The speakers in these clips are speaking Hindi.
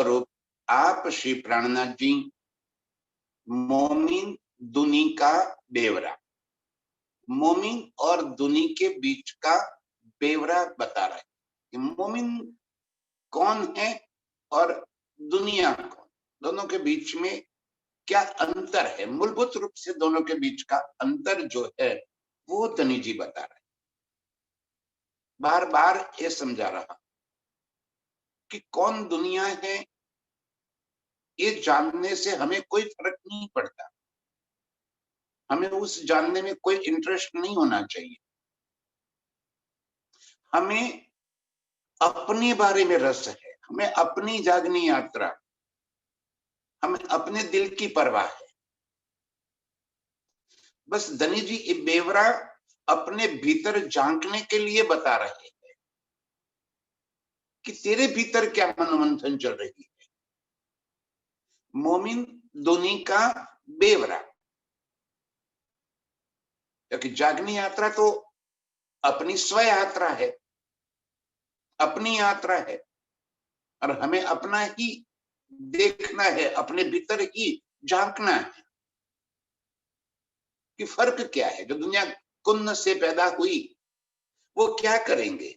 स्वरूप आप श्री प्राणनाथ जी मोमिन दुनी का बेवरा, मोमिन और दुनी के बीच का बेवरा बता रहे हैं कि मोमिन कौन है और दुनिया कौन, दोनों के बीच में क्या अंतर है। मूलभूत रूप से दोनों के बीच का अंतर जो है वो धनी जी बता रहे हैं। बार बार ये समझा रहा कि कौन दुनिया है, ये जानने से हमें कोई फर्क नहीं पड़ता, हमें उस जानने में कोई इंटरेस्ट नहीं होना चाहिए। हमें अपने बारे में रस है, हमें अपनी जागनी यात्रा, हमें अपने दिल की परवाह है। बस धनी जी ये बेवरा अपने भीतर झांकने के लिए बता रहे हैं कि तेरे भीतर क्या मनोमंथन चल रही है। मोमिन दुनी का बेवरा, क्योंकि जागनी यात्रा तो अपनी स्व यात्रा है, अपनी यात्रा है, और हमें अपना ही देखना है, अपने भीतर ही झांकना है कि फर्क क्या है। जो दुनिया कुन्न से पैदा हुई वो क्या करेंगे।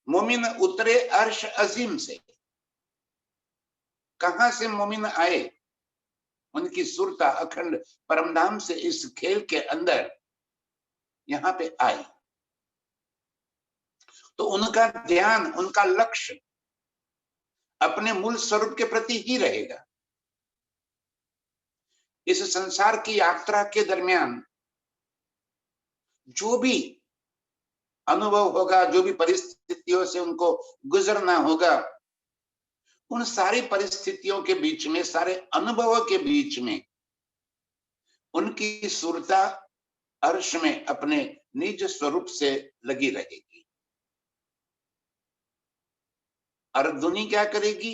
मोमिन उतरे अर्श अजीम से, कहां से मोमिन आए, उनकी सुरता अखंड परमधाम से इस खेल के अंदर यहां पे आई, तो उनका ध्यान, उनका लक्ष्य अपने मूल स्वरूप के प्रति ही रहेगा। इस संसार की यात्रा के दरमियान जो भी अनुभव होगा, जो भी परिस्थितियों से उनको गुजरना होगा, उन सारी परिस्थितियों के बीच में, सारे अनुभवों के बीच में उनकी सुरता अर्श में अपने निज स्वरूप से लगी रहेगी। और दुनी क्या करेगी,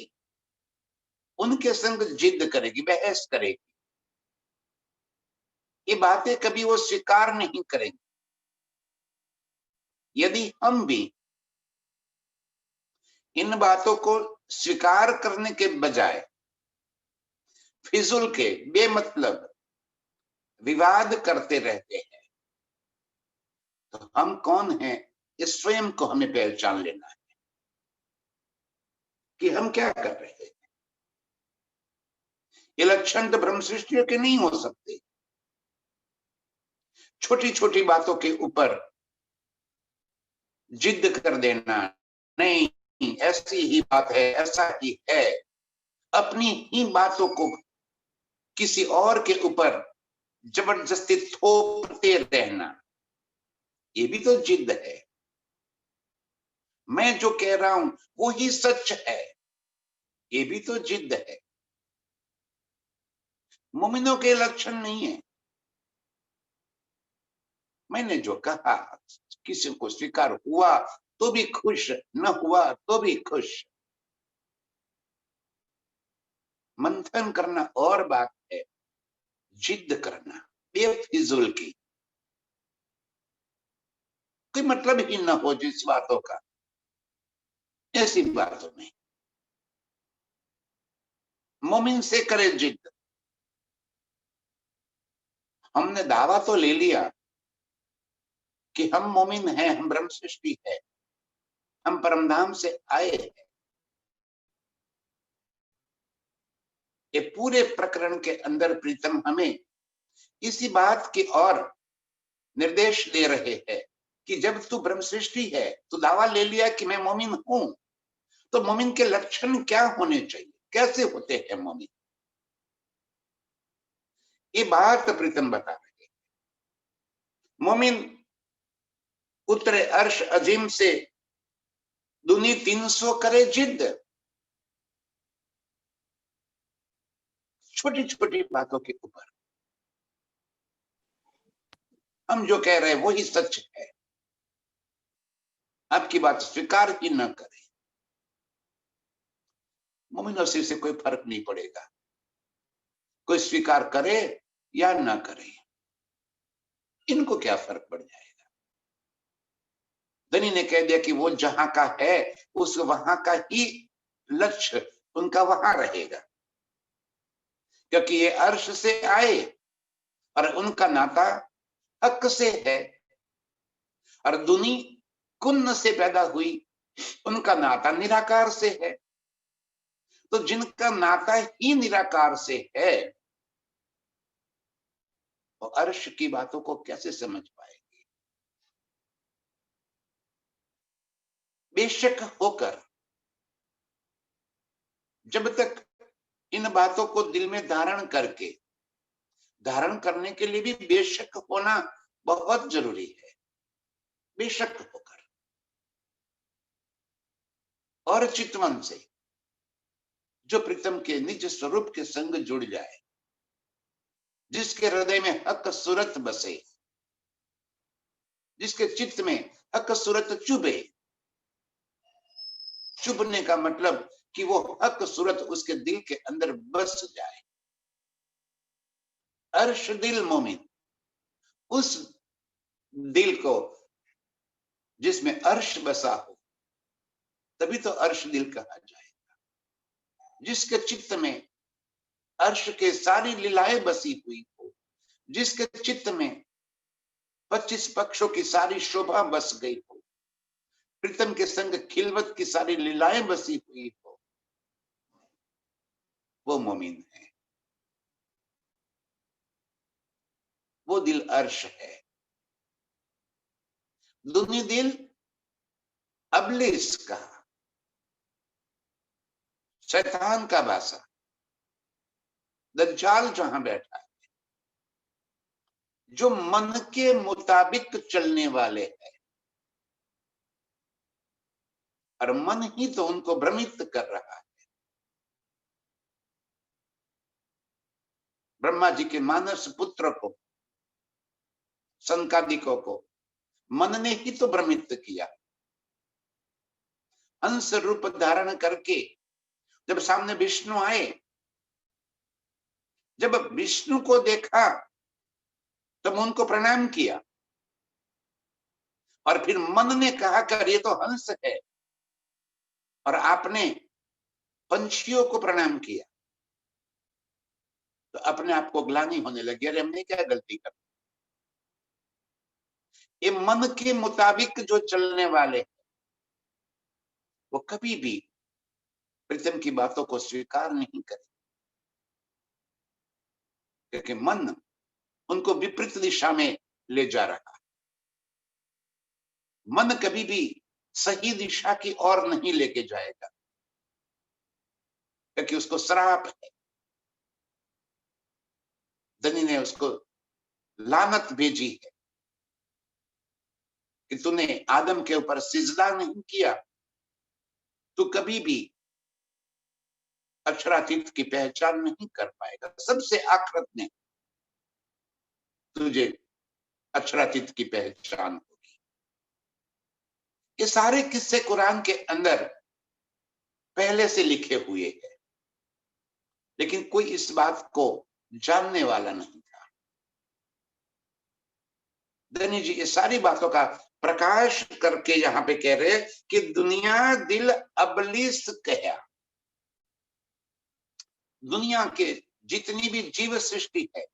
उनके संग जिद करेगी, बहस करेगी। ये बातें कभी वो स्वीकार नहीं करेंगे। यदि हम भी इन बातों को स्वीकार करने के बजाय फिजूल के बेमतलब विवाद करते रहते हैं, तो हम कौन हैं इस स्वयं को हमें पहचान लेना है कि हम क्या कर रहे हैं। ये लक्षण तो ब्रह्म सृष्टियों के नहीं हो सकते। छोटी छोटी बातों के ऊपर जिद कर देना, नहीं ऐसी ही बात है, ऐसा ही है, अपनी ही बातों को किसी और के ऊपर जबरदस्ती थोपते रहना, ये भी तो जिद है। मैं जो कह रहा हूं वो ही सच है, ये भी तो जिद है। मोमिनों के लक्षण नहीं है। मैंने जो कहा किसी को स्वीकार हुआ तो भी खुश, न हुआ तो भी खुश। मंथन करना और बात है, जिद करना बेफिजूल की, कोई मतलब ही न हो जिस बातों का, ऐसी बातों में मोमिन से करे जिद। हमने दावा तो ले लिया कि हम मोमिन हैं, हम ब्रह्म सृष्टि है, हम परमधाम से आए हैं। ये पूरे प्रकरण के अंदर प्रीतम हमें इसी बात की ओर निर्देश दे रहे हैं कि जब तू ब्रह्म सृष्टि है, तो दावा ले लिया कि मैं मोमिन हूं, तो मोमिन के लक्षण क्या होने चाहिए, कैसे होते हैं मोमिन, ये बात प्रीतम बता रहे हैं। मोमिन उतरे अर्श अजीम से, दुनी 300 करे जिद। छोटी छोटी बातों के ऊपर हम जो कह रहे हैं वही सच है, आपकी बात स्वीकार ही न करें, मोमिनों से कोई फर्क नहीं पड़ेगा, कोई स्वीकार करे या ना करे, इनको क्या फर्क पड़ जाएगा। धनी ने कह दिया कि वो जहां का है उस वहां का ही लक्ष्य उनका वहां रहेगा, क्योंकि ये अर्श से आए और उनका नाता हक से है। और दुनी कुन्न से पैदा हुई, उनका नाता निराकार से है। तो जिनका नाता ही निराकार से है, वो अर्श की बातों को कैसे समझ पाएंगे? बेशक होकर जब तक इन बातों को दिल में धारण करके, धारण करने के लिए भी बेशक होना बहुत जरूरी है। बेशक होकर और चितवन से जो प्रीतम के निज स्वरूप के संग जुड़ जाए, जिसके हृदय में हक सूरत बसे, जिसके चित्त में हक सूरत चुभे। चुभने का मतलब कि वो हक सूरत उसके दिल के अंदर बस जाए। अर्श दिल मोमिन, उस दिल को जिसमें अर्श बसा हो, तभी तो अर्श दिल कहा जाएगा। जिसके चित्त में अर्श के सारी लीलाएं बसी हुई हो, जिसके चित्त में 25 पक्षों की सारी शोभा बस गई हो, प्रीतम के संग खिलवत की सारी लीलाएं बसी हुई हो, वो मोमिन है। वो दिल अर्श है। दुनी दिल अबलिस का, शैतान का बासा, दज्जाल जहां बैठा है, जो मन के मुताबिक चलने वाले हैं, और मन ही तो उनको भ्रमित कर रहा है। ब्रह्मा जी के मानस पुत्र को, संकादिकों को मन ने ही तो भ्रमित किया। हंस रूप धारण करके जब सामने विष्णु आए, जब विष्णु को देखा तब उनको प्रणाम किया, और फिर मन ने कहा कर ये तो हंस है, और आपने पंछियों को प्रणाम किया, तो अपने आप को ग्लानि होने लगी, अरे हमने क्या गलती कर। ये मन के मुताबिक जो चलने वाले, वो कभी भी प्रीतम की बातों को स्वीकार नहीं करे, क्योंकि मन उनको विपरीत दिशा में ले जा रहा है। मन कभी भी सही दिशा की ओर नहीं लेके जाएगा, क्योंकि उसको श्राप है। धनी ने उसको लानत भेजी है कि तूने आदम के ऊपर सिजदा नहीं किया, तू कभी भी अक्षरातीत की पहचान नहीं कर पाएगा। सबसे आखिरत में तुझे अक्षरातीत की पहचान होगी। ये सारे किस्से कुरान के अंदर पहले से लिखे हुए हैं, लेकिन कोई इस बात को जानने वाला नहीं था। धनी जी ये सारी बातों का प्रकाश करके यहां पे कह रहे कि दुनिया दिल अबलिस कहा। दुनिया के जितनी भी जीव सृष्टि है,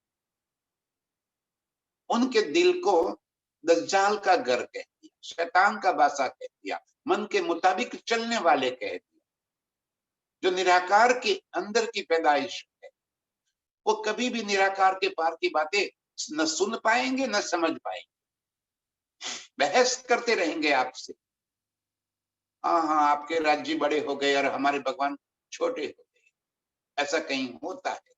उनके दिल को दज्जाल का घर कह दिया, शैतान का बासा कह दिया, मन के मुताबिक चलने वाले कह दिया। जो निराकार के अंदर की पैदाइश है, वो कभी भी निराकार के पार की बातें न सुन पाएंगे न समझ पाएंगे। बहस करते रहेंगे आपसे, हाँ आपके राज्य बड़े हो गए और हमारे भगवान छोटे हो गए, ऐसा कहीं होता है?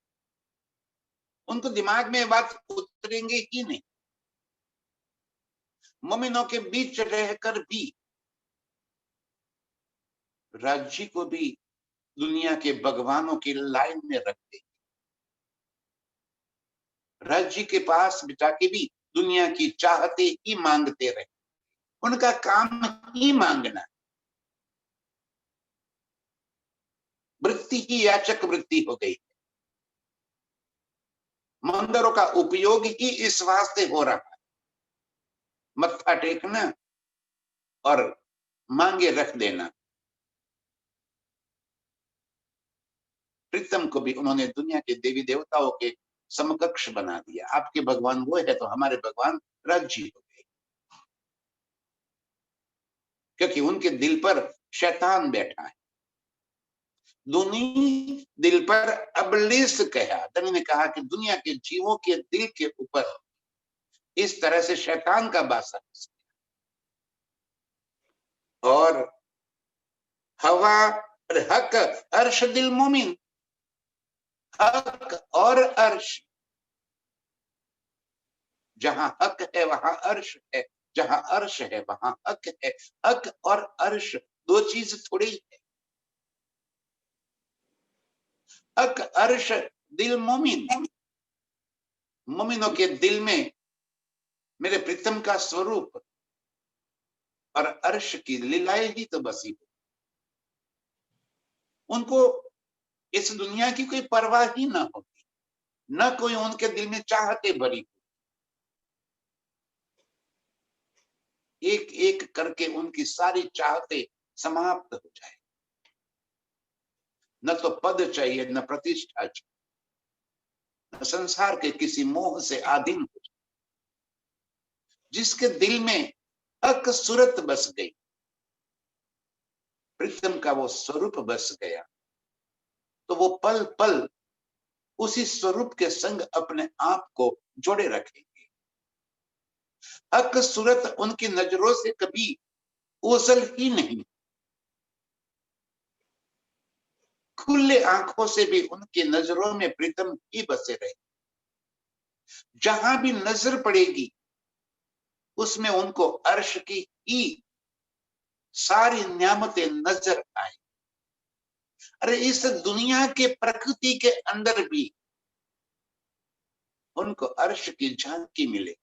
उनको दिमाग में बात उतरेंगे ही नहीं। मोमिनों के बीच रहकर भी राज्य को भी दुनिया के भगवानों की लाइन में रखते, राज्य के पास बिठा के भी दुनिया की चाहते ही मांगते रहे। उनका काम ही मांगना, वृत्ति ही याचक वृत्ति हो गई। मंदिरों का उपयोग ही इस वास्ते हो रहा है, मत्था टेकना और मांगे रख देना। प्रीतम को भी उन्होंने दुनिया के देवी देवताओं के समकक्ष बना दिया। आपके भगवान वो है तो हमारे भगवान राजी हो गए, क्योंकि उनके दिल पर शैतान बैठा है। दुनी दिल पर अबलीस कहा, धनी ने कहा कि दुनिया के जीवों के दिल के ऊपर इस तरह से शैतान का बासा है। और हवा और हक अर्श दिल मोमिन, हक और अर्श, जहां हक है वहां अर्श है, जहां अर्श है वहां हक है। हक और अर्श दो चीज थोड़ी है। हक अर्श दिल मोमिन, मोमिनों के दिल में मेरे प्रीतम का स्वरूप और अर्श की लीलाएं ही तो बसी हो। उनको इस दुनिया की कोई परवाह ही ना होती, न कोई उनके दिल में चाहते भरी हो। एक एक करके उनकी सारी चाहते समाप्त हो जाए। न तो पद चाहिए, न प्रतिष्ठा चाहिए, न संसार के किसी मोह से आधीन हो जाए। जिसके दिल में हक सूरत बस गई, प्रीतम का वो स्वरूप बस गया, तो वो पल पल उसी स्वरूप के संग अपने आप को जोड़े रखेंगे। हक सूरत उनकी नजरों से कभी ओझल ही नहीं, खुले आंखों से भी उनकी नजरों में प्रीतम ही बसे रहे। जहां भी नजर पड़ेगी उसमें उनको अर्श की ही सारी न्यामतें नजर आए। अरे इस दुनिया के प्रकृति के अंदर भी उनको अर्श की झांकी मिले।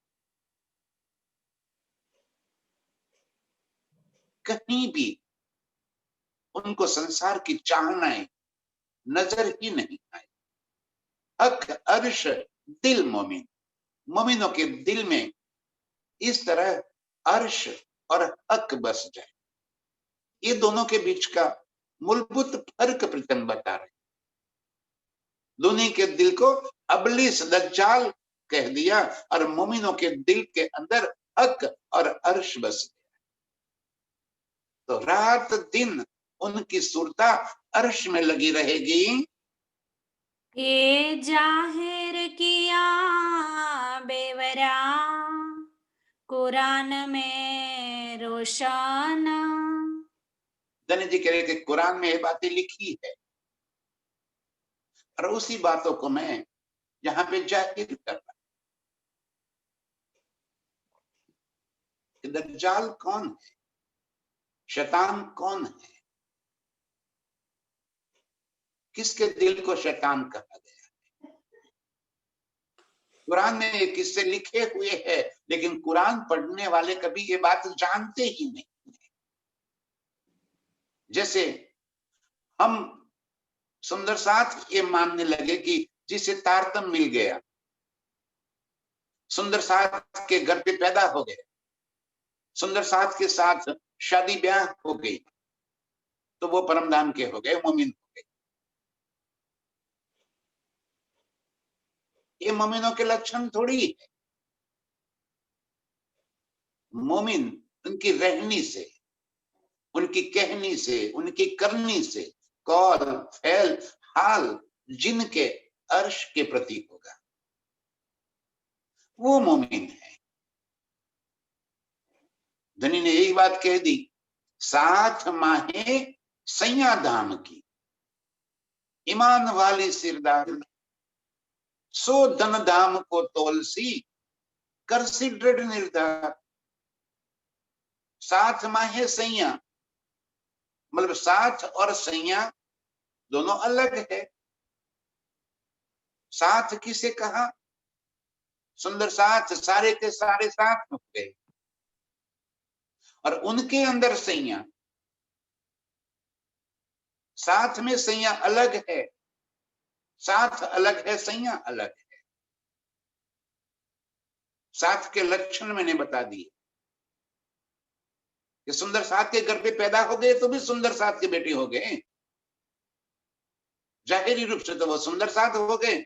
कहीं भी उनको संसार की चाहनाएं नजर ही नहीं आए। हक अर्श दिल मोमिन, मोमिनों के दिल में इस तरह अर्श और हक बस जाए। ये दोनों के बीच का मूलभूत फर्क प्रीतम बता रहे। दुनिया के दिल को अबलीस दज्जाल कह दिया और मोमिनों के दिल के अंदर हक और अर्श बस गया। तो रात दिन उनकी सुरता अर्श में लगी रहेगी। ये जाहिर किया बेवरा कुरान में रोशन। धनी जी कह रहे कि कुरान में ये बातें लिखी है और उसी बातों को मैं यहाँ पे जाहिर कर रहा। दज्जाल कौन है, शैतान कौन है, किसके दिल को शैतान कहा गया। कुरान में ये किस्से लिखे हुए हैं, लेकिन कुरान पढ़ने वाले कभी ये बात जानते ही नहीं। जैसे हम सुंदर साथ ये मानने लगे कि जिसे तारतम मिल गया, सुंदर साथ के घर पे पैदा हो गए, सुंदर साथ के साथ शादी ब्याह हो गई, तो वो परमधाम के हो गए, मोमिन हो गए। ये मोमिनों के लक्षण थोड़ी है। मोमिन उनकी रहनी से, उनकी कहनी से, उनकी करनी से, कौल फैल हाल जिनके अर्श के प्रतीक होगा, वो मोमिन है। धनी ने यही बात कह दी, 7 माहे सैया धाम की, ईमान वाली सिरदार, 100 धन धाम को तोलसी करसी दृढ़ निर्धार। 7 माहे सैया मतलब 7 और सैया दोनों अलग है। 7 किसे कहा, सुंदर साथ सारे के सारे साथ हो गए, और उनके अंदर सैया, साथ में सैया अलग है, साथ अलग है, सैया अलग है। साथ के लक्षण मैंने बता दिए कि सुंदर साथ के घर पे पैदा हो गए तो भी सुंदर साथ के बेटे हो गए। जाहिरी रूप से तो वो सुंदर साध हो गए,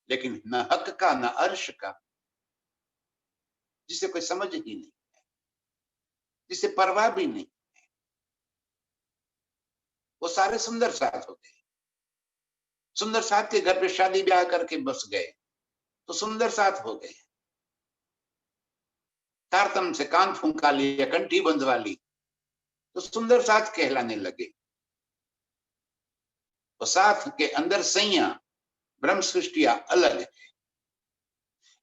लेकिन न हक का न अर्श का, जिसे कोई समझ ही नहीं, जिसे परवाह भी नहीं, वो सारे सुंदर साथ हो गए। सुंदर साथ के घर पे शादी ब्याह करके बस गए तो सुंदर साथ हो गए। तारतम से कान फूंका लिया, कंठी बंधवा ली तो सुंदर साथ कहलाने लगे। तो साथ के अंदर सैया ब्रह्म सृष्टिया अलग है।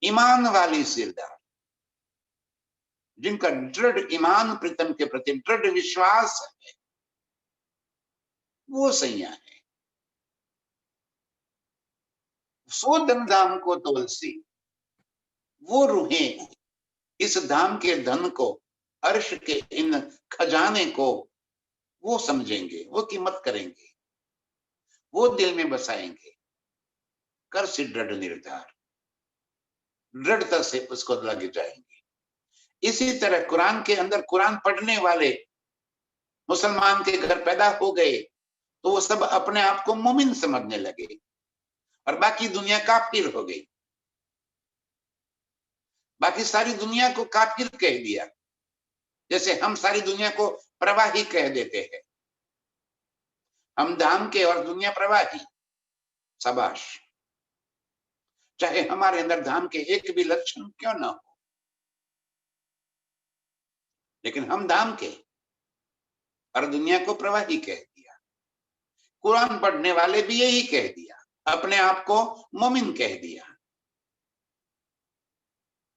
ईमान वाली सिरदार, जिनका दृढ़ ईमान प्रीतम के प्रति दृढ़ विश्वास है, वो सैया है। सो धन धाम को तुलसी, वो रूहें इस धाम के धन को, अर्श के इन खजाने को वो समझेंगे, वो कीमत करेंगे, वो दिल में बसाएंगे। कर से दृढ़ निर्धार, दृढ़ता से उसको लगे जाएंगे। इसी तरह कुरान के अंदर कुरान पढ़ने वाले मुसलमान के घर पैदा हो गए तो वो सब अपने आप को मोमिन समझने लगे और बाकी दुनिया काफिर हो गई। बाकी सारी दुनिया को काफिर कह दिया, जैसे हम सारी दुनिया को प्रवाही कह देते हैं। हम धाम के और दुनिया प्रवाही। शाबाश, चाहे हमारे अंदर धाम के एक भी लक्षण क्यों ना हो, लेकिन हम धाम के और दुनिया को प्रवाही कह दिया। कुरान पढ़ने वाले भी यही कह दिया, अपने आप को मोमिन कह दिया।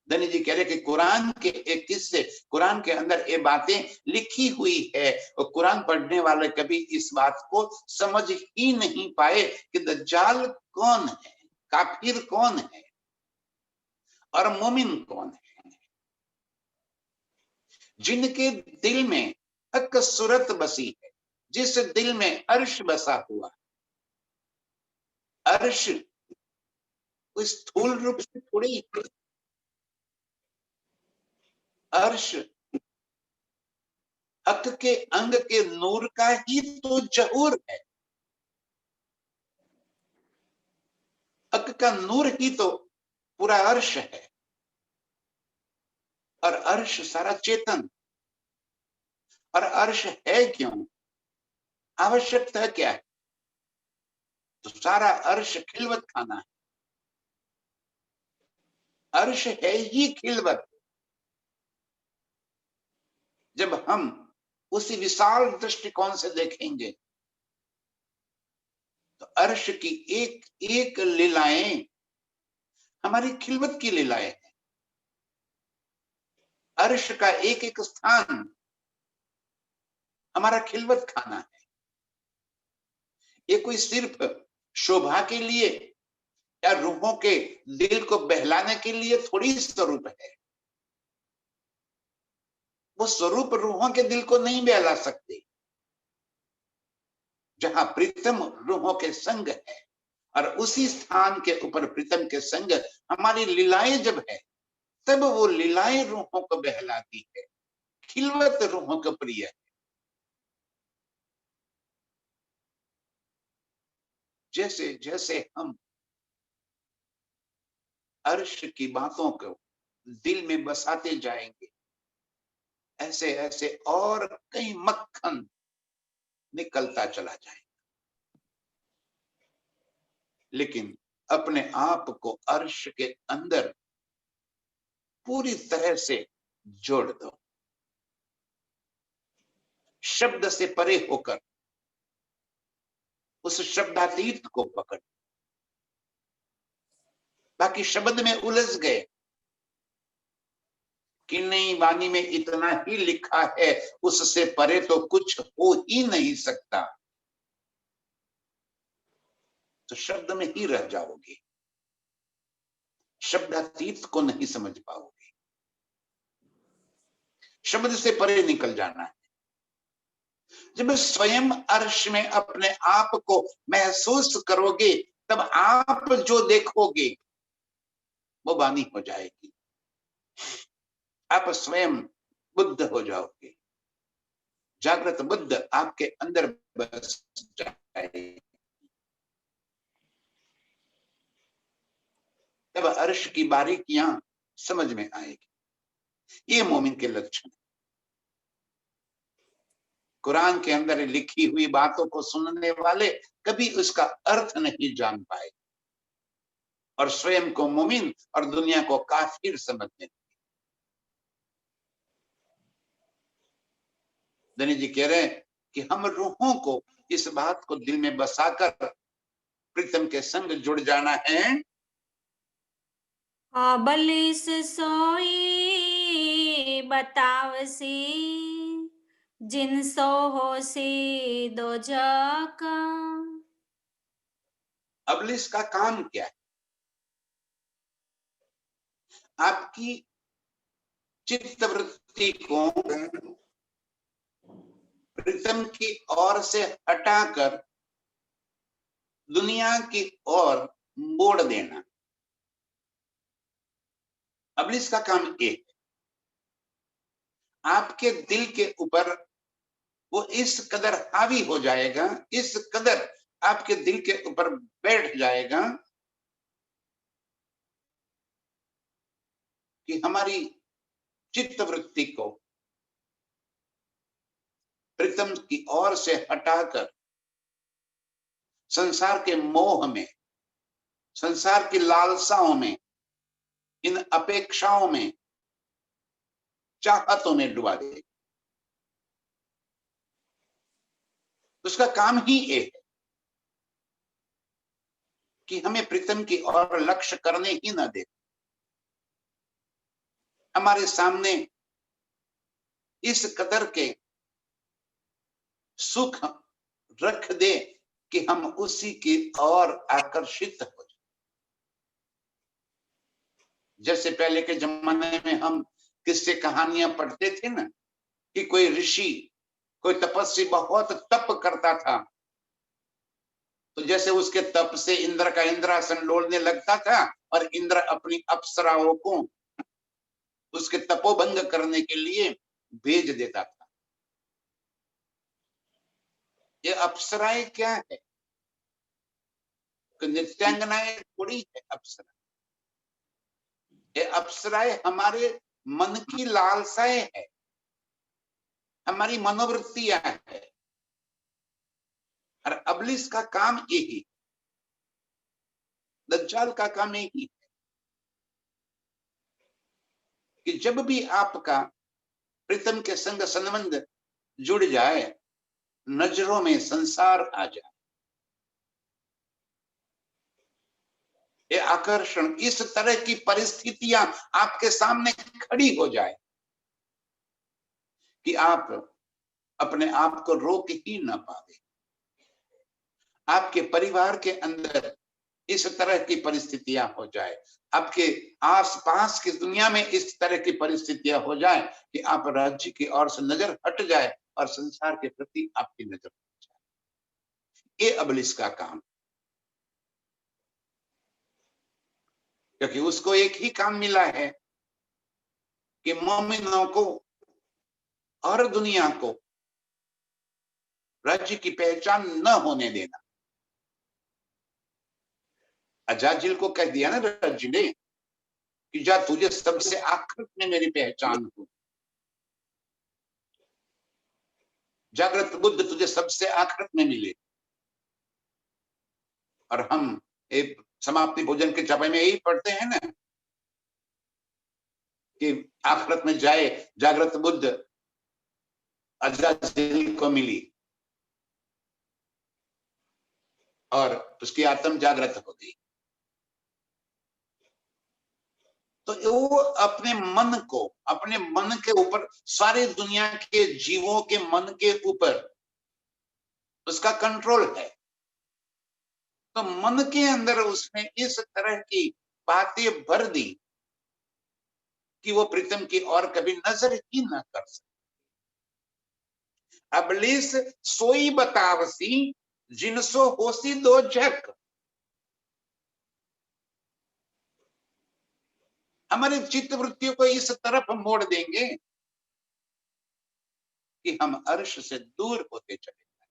धनी जी कह रहे कि कुरान के एक किस्से, कुरान के अंदर ये बातें लिखी हुई है और कुरान पढ़ने वाले कभी इस बात को समझ ही नहीं पाए कि दज्जाल कौन है, काफिर कौन है और मोमिन कौन है। जिनके दिल में हक सूरत बसी है, जिस दिल में अर्श बसा हुआ, अर्श कोई स्थूल रूप से थोड़ी, अर्श हक के अंग के नूर का ही तो जहूर है। हक का नूर ही तो पूरा अर्श है और अर्श सारा चेतन। और अर्श है क्यों, आवश्यकता क्या है? तो सारा अर्श खिलवत खाना है। अर्श है ही खिलवत। जब हम उसी विशाल दृष्टिकोण से देखेंगे तो अर्श की एक एक लीलाएं हमारी खिलवत की लीलाएं हैं। अर्श का एक एक स्थान हमारा खिलवत खाना है। ये कोई सिर्फ शोभा के लिए या रूहों के दिल को बहलाने के लिए थोड़ी स्वरूप है। वो स्वरूप रूहों के दिल को नहीं बहला सकते। जहां प्रीतम रूहों के संग है और उसी स्थान के ऊपर प्रीतम के संग हमारी लीलाएं जब है, तब वो लीलाएं रूहों को बहलाती है, खिलवत रूहों को प्रिय है। जैसे जैसे हम अर्श की बातों को दिल में बसाते जाएंगे, ऐसे ऐसे और कई मक्खन निकलता चला जाएगा। लेकिन अपने आप को अर्श के अंदर पूरी तरह से जोड़ दो, शब्द से परे होकर उस शब्दातीत को पकड़। बाकी शब्द में उलझ गए कि नहीं, वाणी में इतना ही लिखा है, उससे परे तो कुछ हो ही नहीं सकता, तो शब्द में ही रह जाओगे, शब्दातीत को नहीं समझ पाओगे। शब्द से परे निकल जाना है। जब स्वयं अर्श में अपने आप को महसूस करोगे, तब आप जो देखोगे वो वाणी हो जाएगी। आप स्वयं बुद्ध हो जाओगे। जागृत बुद्ध आपके अंदर बस जाए। तब अर्श की बारीकियां समझ में आएगी। ये मोमिन के लक्षण। कुरान के अंदर लिखी हुई बातों को सुनने वाले कभी उसका अर्थ नहीं जान पाए और स्वयं को मोमिन और दुनिया को काफिर समझने। धनी जी कह रहे हैं कि हम रूहों को इस बात को दिल में बसाकर प्रीतम के संग जुड़ जाना है। अबलिस सोई बतावसी जिन सो होसी दो जक। अबलिस का काम क्या है? आपकी चित्त वृत्ति को प्रीतम की ओर से हटाकर दुनिया की ओर मोड़ देना। अबलिस का काम एक, आपके दिल के ऊपर वो इस कदर हावी हो जाएगा, इस कदर आपके दिल के ऊपर बैठ जाएगा कि हमारी चित्त वृत्ति को प्रीतम की ओर से हटाकर संसार के मोह में, संसार की लालसाओं में, इन अपेक्षाओं में, चाहतों में डुबा दे। उसका काम ही एक है कि हमें प्रीतम की ओर लक्ष्य करने ही न दे, हमारे सामने इस कदर के सुख रख दे कि हम उसी की ओर आकर्षित हो जाए। जैसे पहले के जमाने में हम किस्से कहानियां पढ़ते थे ना, कि कोई ऋषि, कोई तपस्वी बहुत तप करता था, तो जैसे उसके तप से इंद्र का इंद्रासन डोलने लगता था और इंद्र अपनी अप्सराओं को उसके तपोभंग करने के लिए भेज देता था। ये अप्सराएं क्या है? नित्यांगनाएं थोड़ी है अप्सरा। ये अप्सराएं हमारे मन की लालसाएं है, हमारी मनोवृत्तियां है। और अबलिस का काम यही, दज्जाल का काम यही है कि जब भी आपका प्रीतम के संग संबंध जुड़ जाए, नजरों में संसार आ जाए, ये आकर्षण, इस तरह की परिस्थितियां आपके सामने खड़ी हो जाए कि आप अपने आप को रोक ही ना पाए। आपके परिवार के अंदर इस तरह की परिस्थितियां हो जाए, आपके आसपास की दुनिया में इस तरह की परिस्थितियां हो जाए कि आप राज्य की ओर से नजर हट जाए और संसार के प्रति आपकी नजर हट जाए। ये अबलिस का काम, क्योंकि उसको एक ही काम मिला है कि मोमिनों को और दुनिया को राज्य की पहचान न होने देना। अजाजिल को कह दिया ना राज्य ने कि जा तुझे सबसे आखिरत में मेरी पहचान हो, जागृत बुद्ध तुझे सबसे आखिरत में मिले। और हम एक समाप्ति भोजन के जब में यही पढ़ते हैं ना कि आखिरत में जाए जागृत बुद्ध अजाजिल को मिली और उसकी आत्म जागृत हो गई। तो वो अपने मन को, अपने मन के ऊपर, सारी दुनिया के जीवों के मन के ऊपर उसका कंट्रोल है। तो मन के अंदर उसने इस तरह की बातें भर दी कि वो प्रीतम की ओर कभी नजर ही न कर सके। अबलिस सोई बतावसी जिनसो होसी दो झक। हमारे चित्त वृत्तियों को इस तरफ मोड़ देंगे कि हम अर्श से दूर होते चले जाए,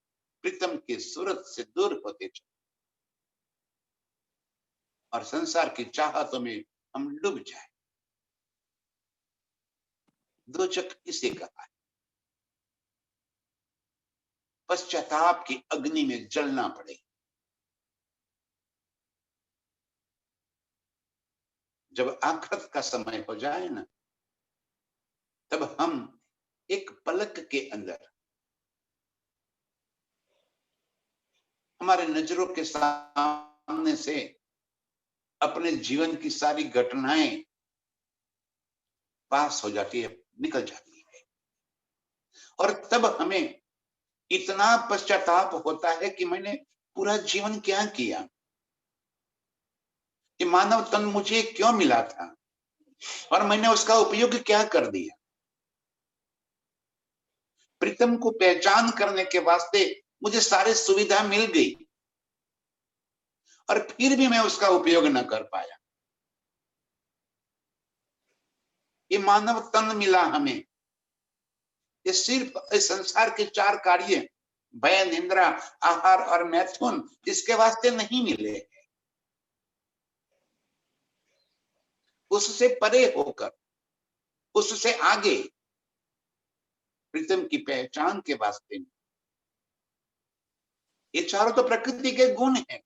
प्रीतम की सूरत से दूर होते चले और संसार की चाहतों में हम डूब जाए। दोजख इसे कहा है, पश्चाताप की अग्नि में जलना पड़े। जब आखिरत का समय हो जाए ना, तब हम एक पलक के अंदर हमारे नजरों के सामने से अपने जीवन की सारी घटनाएं पास हो जाती है, निकल जाती है, और तब हमें इतना पश्चाताप होता है कि मैंने पूरा जीवन क्या किया, कि मानव तन मुझे क्यों मिला था और मैंने उसका उपयोग क्या कर दिया। प्रीतम को पहचान करने के वास्ते मुझे सारी सुविधा मिल गई और फिर भी मैं उसका उपयोग न कर पाया। ये मानव तन मिला हमें, ये सिर्फ इस संसार के 4 कार्य भय, निंद्रा, आहार और मैथुन, इसके वास्ते नहीं मिले। उससे परे होकर, उससे आगे प्रीतम की पहचान के वास्ते ये चारों तो प्रकृति के गुण हैं,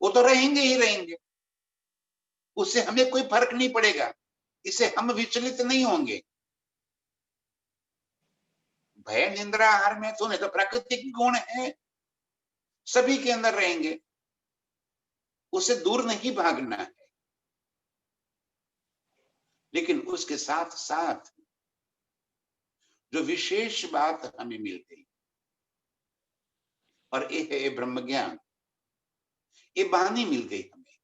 वो तो रहेंगे ही रहेंगे, उससे हमें कोई फर्क नहीं पड़ेगा, इससे हम विचलित नहीं होंगे। भय, निंद्रा, आहार, मैथुन है तो प्राकृतिक गुण है, सभी के अंदर रहेंगे, उससे दूर नहीं भागना है। लेकिन उसके साथ साथ जो विशेष बात हमें मिल गई, और ये है ब्रह्म ज्ञान, ये वाणी मिल गई हमें,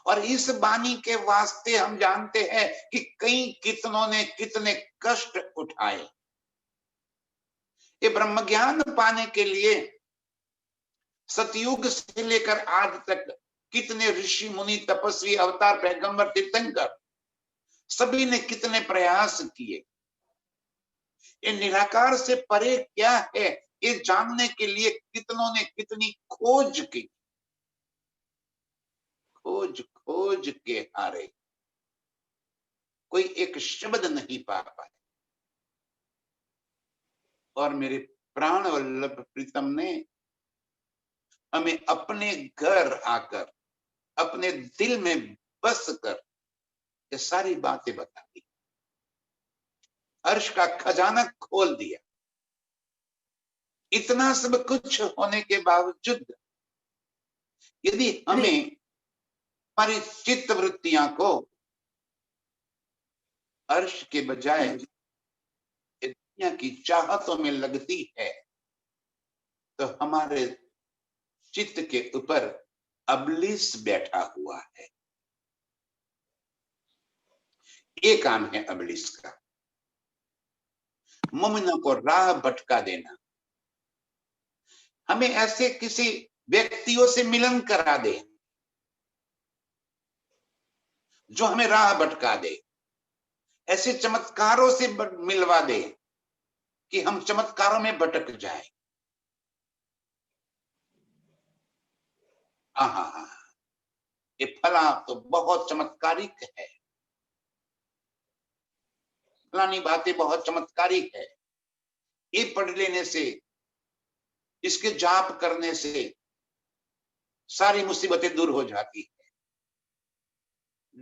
और इस वाणी के वास्ते हम जानते हैं कि कई कितनों ने कितने कष्ट उठाए। ये ब्रह्म ज्ञान पाने के लिए सतयुग से लेकर आज तक कितने ऋषि मुनि, तपस्वी, अवतार, पैगंबर, तीर्थंकर, सभी ने कितने प्रयास किए। ये निराकार से परे क्या है, ये जानने के लिए कितनों ने कितनी खोज की, खोज खोज के हारे, कोई एक शब्द नहीं पा पाए। और मेरे प्राण वल्लभ प्रीतम ने हमें अपने घर आकर, अपने दिल में बस कर ये सारी बातें बता दी, अर्श का खजाना खोल दिया। इतना सब कुछ होने के बावजूद यदि हमें हमारी चित्त वृत्तियां को अर्श के बजाय दुनिया की चाहतों में लगती है, तो हमारे चित्त के ऊपर अबलीस बैठा हुआ है। ये काम है अबलीस का, मोमिनों को राह भटका देना, हमें ऐसे किसी व्यक्तियों से मिलन करा दे जो हमें राह भटका दे, ऐसे चमत्कारों से मिलवा दे कि हम चमत्कारों में भटक जाए। आहा, ये फला तो बहुत चमत्कारिक है, फलानी बातें बहुत चमत्कारिक है, ये पढ़ लेने से, इसके जाप करने से सारी मुसीबतें दूर हो जाती है।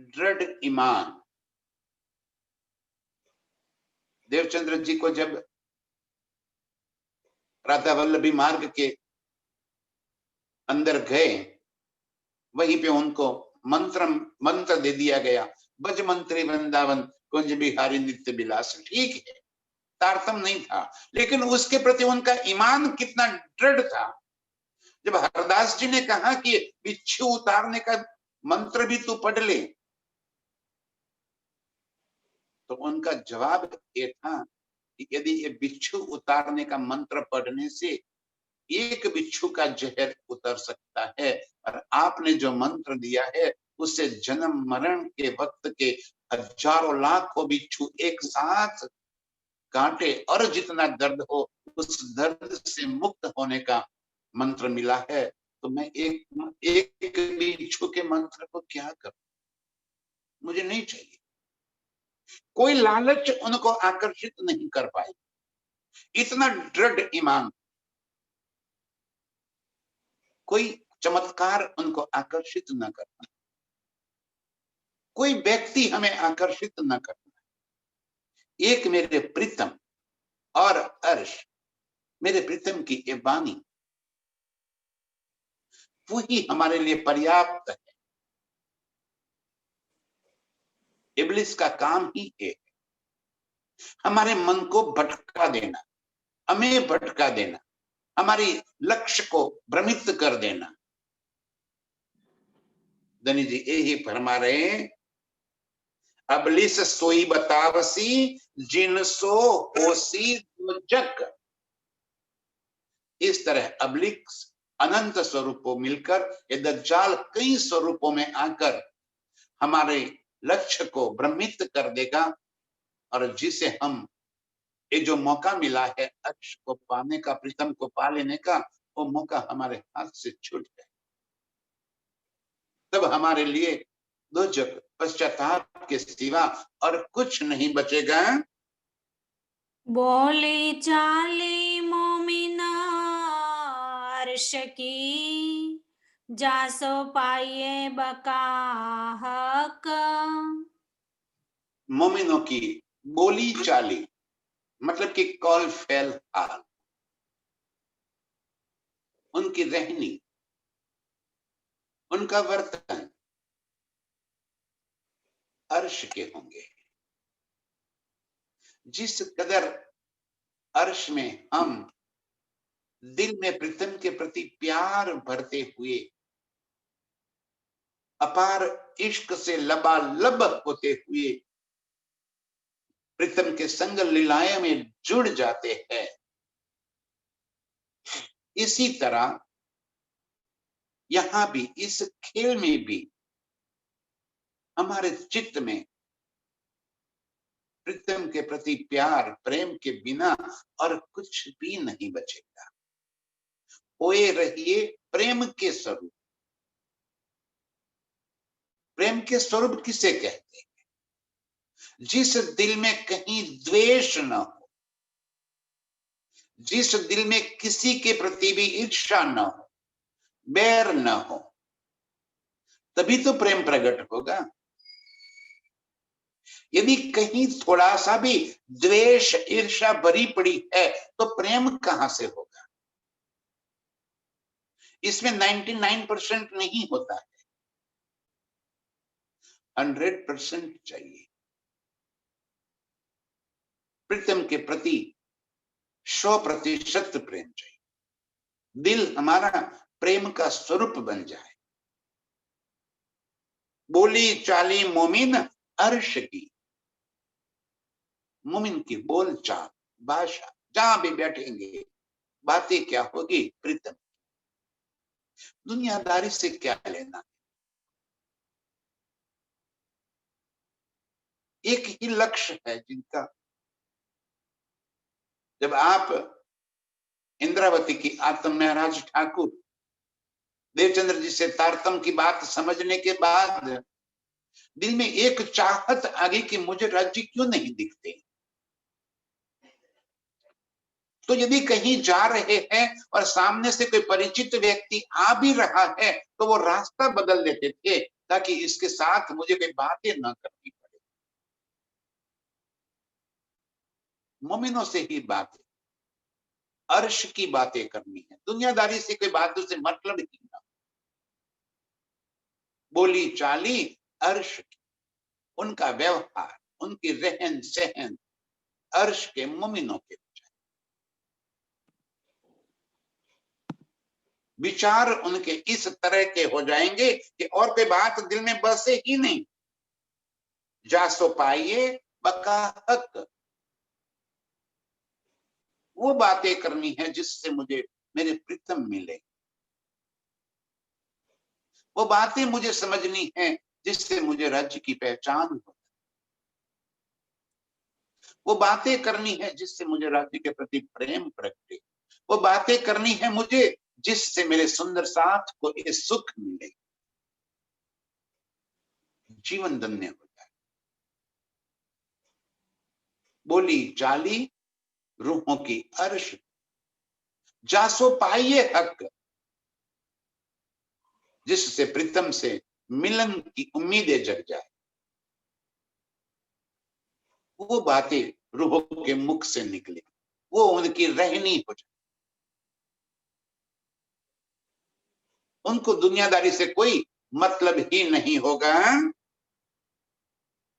दृढ़ ईमान। देवचंद्र जी को जब राधा वल्लभी मार्ग के अंदर गए, वहीं पे उनको मंत्र दे दिया गया, बज मंत्री वृंदावन कुंज बिहारी नित्य विलास। ठीक है, तारतम नहीं था, लेकिन उसके प्रति उनका ईमान कितना दृढ़ था। जब हरदास जी ने कहा कि बिच्छू उतारने का मंत्र भी तू पढ़ ले, तो उनका जवाब ये था कि यदि ये बिच्छू उतारने का मंत्र पढ़ने से एक बिच्छू का जहर उतर सकता है, और आपने जो मंत्र दिया है उससे जन्म मरण के वक्त के हजारों लाखों बिच्छू एक साथ काटे और जितना दर्द हो उस दर्द से मुक्त होने का मंत्र मिला है, तो मैं एक बिच्छू के मंत्र को क्या करूं? मुझे नहीं चाहिए। कोई लालच उनको आकर्षित नहीं कर पाए, इतना दृढ़ ईमान। कोई चमत्कार उनको आकर्षित न करना, कोई व्यक्ति हमें आकर्षित न करना। एक मेरे प्रीतम और अर्श, मेरे प्रीतम की ये वाणी, वही हमारे लिए पर्याप्त है। इब्लिस का काम ही है हमारे मन को भटका देना, हमें भटका देना, हमारी लक्ष्य को भ्रमित कर देना। धनी जी यही फरमा रहे हैं, अबलिस सोई बतावसी जिन सो होसी जग। इस तरह अबलिस अनंत स्वरूपों मिलकर ये दज्जाल कई स्वरूपों में आकर हमारे लक्ष्य को भ्रमित कर देगा, और जिसे हम ये जो मौका मिला है अक्ष को पाने का, प्रीतम को पा लेने का, वो मौका हमारे हाथ से छूट जाए। तब हमारे लिए दोजख पश्चाताप के सिवा और कुछ नहीं बचेगा। बोली चाली मोमिना अर्श की, जासो पाइये बका हक। मोमिनों की बोली चाली मतलब कि कॉल फैल हाल, उनकी रहनी, उनका वर्तन अर्श के होंगे। जिस कदर अर्श में हम दिल में प्रीतम के प्रति प्यार भरते हुए अपार इश्क से लबालब होते हुए प्रीतम के संग लीलाएं में जुड़ जाते हैं, इसी तरह यहां भी इस खेल में भी हमारे चित्त में प्रीतम के प्रति प्यार प्रेम के बिना और कुछ भी नहीं बचेगा। होए रहिए प्रेम के स्वरूप। प्रेम के स्वरूप किसे कहते हैं? जिस दिल में कहीं द्वेष न हो, जिस दिल में किसी के प्रति भी ईर्ष्या न हो, बैर न हो, तभी तो प्रेम प्रकट होगा। यदि कहीं थोड़ा सा भी द्वेष ईर्ष्या भरी पड़ी है तो प्रेम कहां से होगा? इसमें 99% नहीं होता है, 100% चाहिए। प्रीतम के प्रति 100% प्रेम चाहिए। दिल हमारा प्रेम का स्वरूप बन जाए। बोली चाली मोमिन अर्श की, मोमिन की बोल चाल भाषा, जहां भी बैठेंगे बातें क्या होगी? प्रीतम। दुनियादारी से क्या लेना? एक ही लक्ष्य है जिनका। जब आप इंद्रावती की आत्म महाराज ठाकुर देवचंद्र जी से तारतम की बात समझने के बाद दिल में एक चाहत आ गई कि मुझे राज्य क्यों नहीं दिखते। तो यदि कहीं जा रहे हैं और सामने से कोई परिचित व्यक्ति आ भी रहा है तो वो रास्ता बदल देते थे ताकि इसके साथ मुझे कोई बातें ना करनी पड़े। मोमिनों से ही बातें, अर्श की बातें करनी है, दुनियादारी से कोई बातों से मतलब ही ना। बोली चाली अर्श की, उनका व्यवहार, उनकी रहन सहन अर्श के मोमिनों के विचार उनके इस तरह के हो जाएंगे कि और कोई बात दिल में बसे ही नहीं। जासो पाइए बका हक, वो बातें करनी है जिससे मुझे मेरे प्रीतम मिले, वो बातें मुझे समझनी है जिससे मुझे राज्य की पहचान हो। वो बातें करनी है जिससे मुझे राज्य के प्रति प्रेम प्रगटे, वो बातें करनी है मुझे जिससे मेरे सुंदर साथ को ये सुख मिले, जीवन धन्य हो जाए। बोली चाली रूहों की अर्श, जासो पाइये हक, जिससे प्रीतम से मिलन की उम्मीदें जग जाए। वो बातें रूहों के मुख से निकले, वो उनकी रहनी हो जाए, उनको दुनियादारी से कोई मतलब ही नहीं होगा।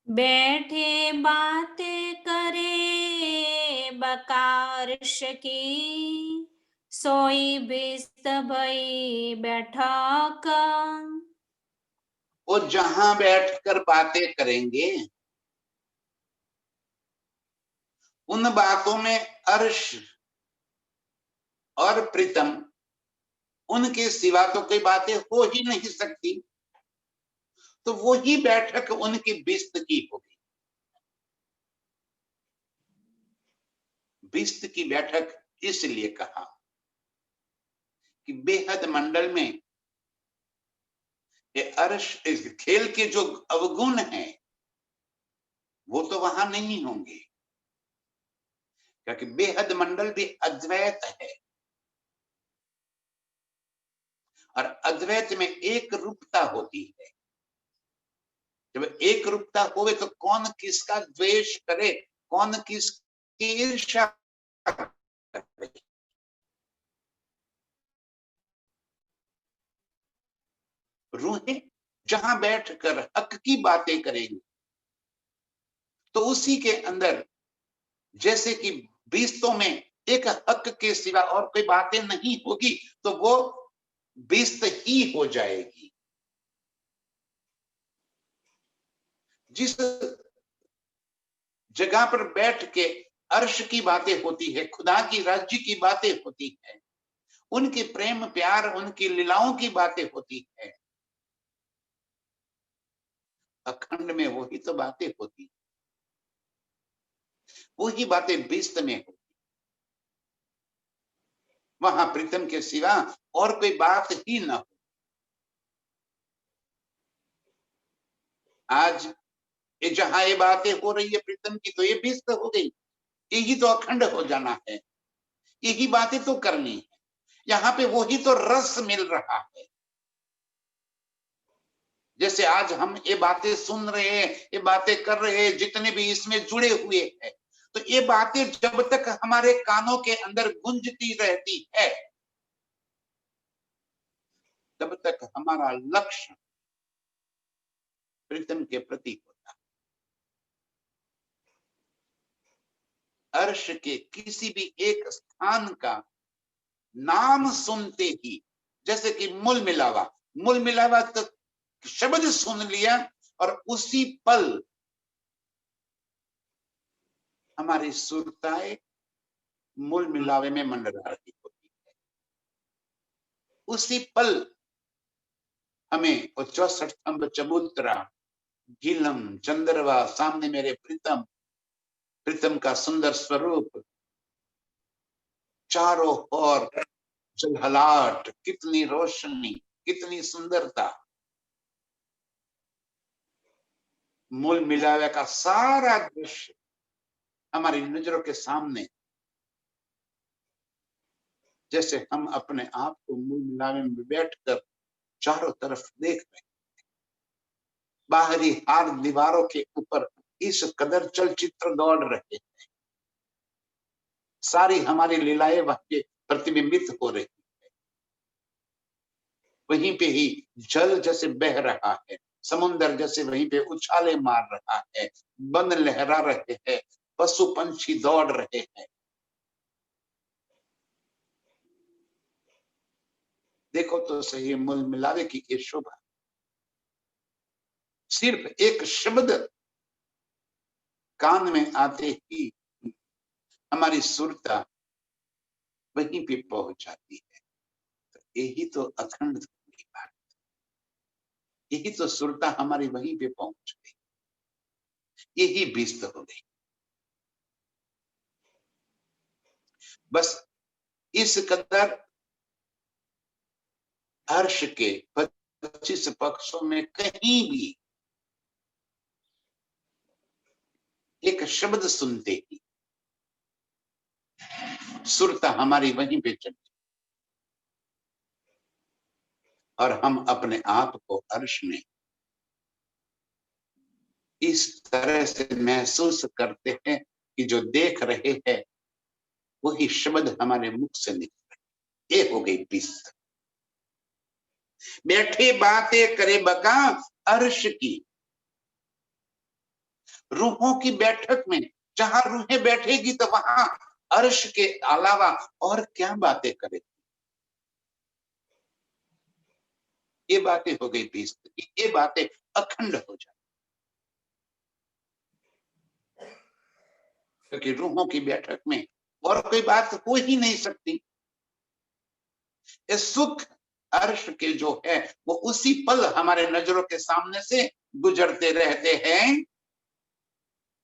बैठे बातें करे बकारश की, सोई बिस्त भई बैठक। वो जहां बैठकर बातें करेंगे उन बातों में अर्श और प्रीतम, उनके सिवा तो कोई बातें हो ही नहीं सकती, तो वो ही बैठक उनकी बिस्त की होगी। बिस्त की बैठक इसलिए कहा कि बेहद मंडल में ये अर्श, इस खेल के जो अवगुण हैं वो तो वहां नहीं होंगे, क्योंकि बेहद मंडल भी अद्वैत है, और अद्वैत में एक रूपता होती है। जब एक रूपता होवे तो कौन किसका द्वेष करे, कौन किसकी ईर्ष्या करे। रूहें जहां बैठकर हक की बातें करेंगी तो उसी के अंदर, जैसे कि बीस्तों में एक हक के सिवा और कोई बातें नहीं होगी, तो वो बीस्त ही हो जाएगी। जिस जगह पर बैठ के अर्श की बातें होती है, खुदा की राज्य की बातें होती है, उनके प्रेम प्यार, उनकी लीलाओं की बातें होती है, अखंड में वही तो बातें होती, वही बातें बीस्त में होती, वहां प्रीतम के सिवा और कोई बात ही ना हो। आज ये जहां ये बातें हो रही है प्रीतम की, तो ये बीस्त हो गई, यही तो अखंड हो जाना है, यही बातें तो करनी है, यहाँ पे वही तो रस मिल रहा है। जैसे आज हम ये बातें सुन रहे हैं, ये बातें कर रहे हैं, जितने भी इसमें जुड़े हुए हैं, तो ये बातें जब तक हमारे कानों के अंदर गूंजती रहती है तब तक हमारा लक्ष्य प्रीतम के प्रति होता है। अर्श के किसी भी एक स्थान का नाम सुनते ही, जैसे कि मूल मिलावा तो शब्द सुन लिया और उसी पल हमारी सुरताएं मूल मिलावे में मंडरा रही होती है। उसी पल हमें वो 64 स्तंभ चबूतरा, गीलम, चंद्रवा, सामने मेरे प्रीतम, प्रीतम का सुंदर स्वरूप, चारों ओर जलहलाट, कितनी रोशनी, कितनी सुंदरता, मूल मिलावे का सारा दृश्य हमारी नजरों के सामने, जैसे हम अपने आप को मूल मिलावे में बैठकर चारों तरफ देख रहे हैं। बाहरी हार दीवारों के ऊपर इस कदर चलचित्र दौड़ रहे हैं, सारी हमारी लीलाएं वहां प्रतिबिंबित हो रही है। वहीं पे ही जल जैसे बह रहा है, समुन्द्र जैसे वहीं पे उछाले मार रहा है, वन लहरा रहे हैं, पशु पंछी दौड़ रहे हैं। देखो तो सही मूल मिलावे की ये शोभा, सिर्फ एक शब्द कान में आते ही हमारी सुरता वहीं पे पहुंच जाती है। तो यही तो अखंड की बात, यही तो सुरता हमारी वहीं पे पहुंच गई, यही बिस्त हो गई। बस इस कदर हर्ष के 25 पक्षों में कहीं भी एक शब्द सुनते ही सुरता हमारी वहीं पे चली और हम अपने आप को हर्ष में इस तरह से महसूस करते हैं कि जो देख रहे हैं वही शब्द हमारे मुख से निकल। ये हो गई पीस। बैठे बातें करे बका अर्श की, रूहों की बैठक में जहां रूहें बैठेगी तो वहां अर्श के अलावा और क्या बातें करे। ये बातें हो गई पीस, ये बातें अखंड हो जाए, क्योंकि रूहों की बैठक में और कोई बात हो ही नहीं सकती। ये सुख अर्श के जो है वो उसी पल हमारे नजरों के सामने से गुजरते रहते हैं।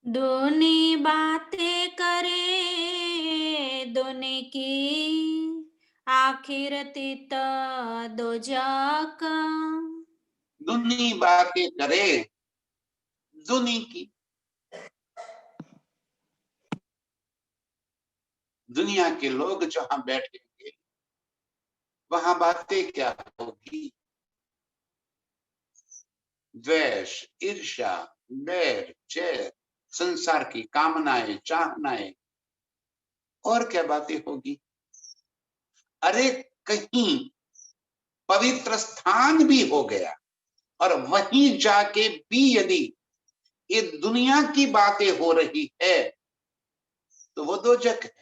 दूनी बातें करे दूनी की, आखिर तित दोजक। दुनी बातें करे दुनी की, दुनिया के लोग जहां बैठेंगे वहां बातें क्या होगी? द्वेष, ईर्ष्या, बैर, चैर, संसार की कामनाएं, चाहनाएं, और क्या बातें होगी? अरे कहीं पवित्र स्थान भी हो गया और वहीं जाके भी यदि ये दुनिया की बातें हो रही है तो वो दोजक है।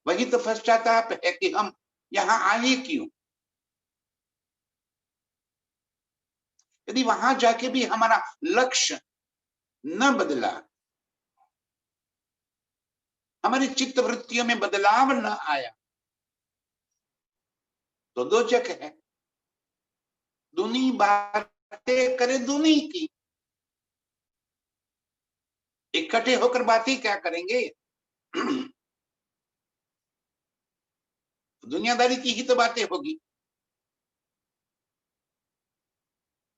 वही तो पश्चाताप है कि हम यहां आए क्यों। यदि वहां जाके भी हमारा लक्ष्य न बदला, हमारी चित्त वृत्तियों में बदलाव न आया तो दोजक है। दुनी बातें करे दुनी की, इकट्ठे होकर बातें क्या करेंगे? दुनियादारी की ही तो बातें होगी,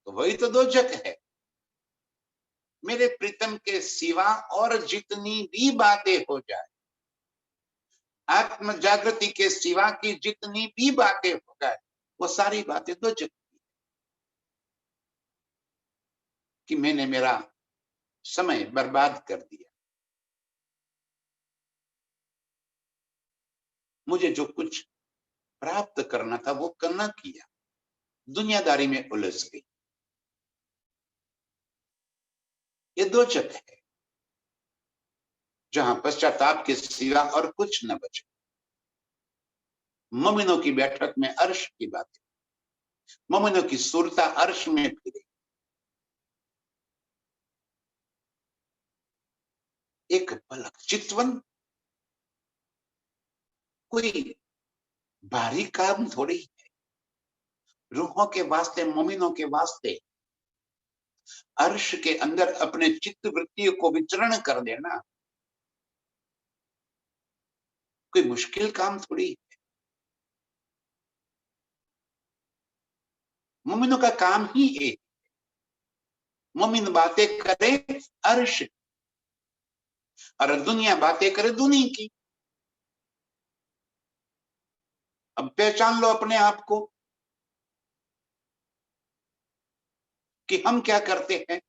तो वही तो दोजक है। मेरे प्रीतम के सिवा और जितनी भी बातें हो जाए, आत्म जागृति के सिवा की जितनी भी बातें हो जाए, वो सारी बातें दोजक की। कि मैंने मेरा समय बर्बाद कर दिया, मुझे जो कुछ प्राप्त करना था वो करना किया, दुनियादारी में उलझ गई। ये दोजक है जहां पश्चाताप के सिवा और कुछ न बचे। मोमिनों की बैठक में अर्श की बातें, मोमिनों की सुरता अर्श में फिरे। एक पलक चितवन कोई भारी काम थोड़ी है। रूहों के वास्ते, मोमिनों के वास्ते अर्श के अंदर अपने चित्त वृत्तियों को विचरण कर देना कोई मुश्किल काम थोड़ी है। मोमिनों का काम ही एक, मोमिन बातें करे अर्श और दुनिया बातें करे दुनी की। अब पहचान लो अपने आप को कि हम क्या करते हैं।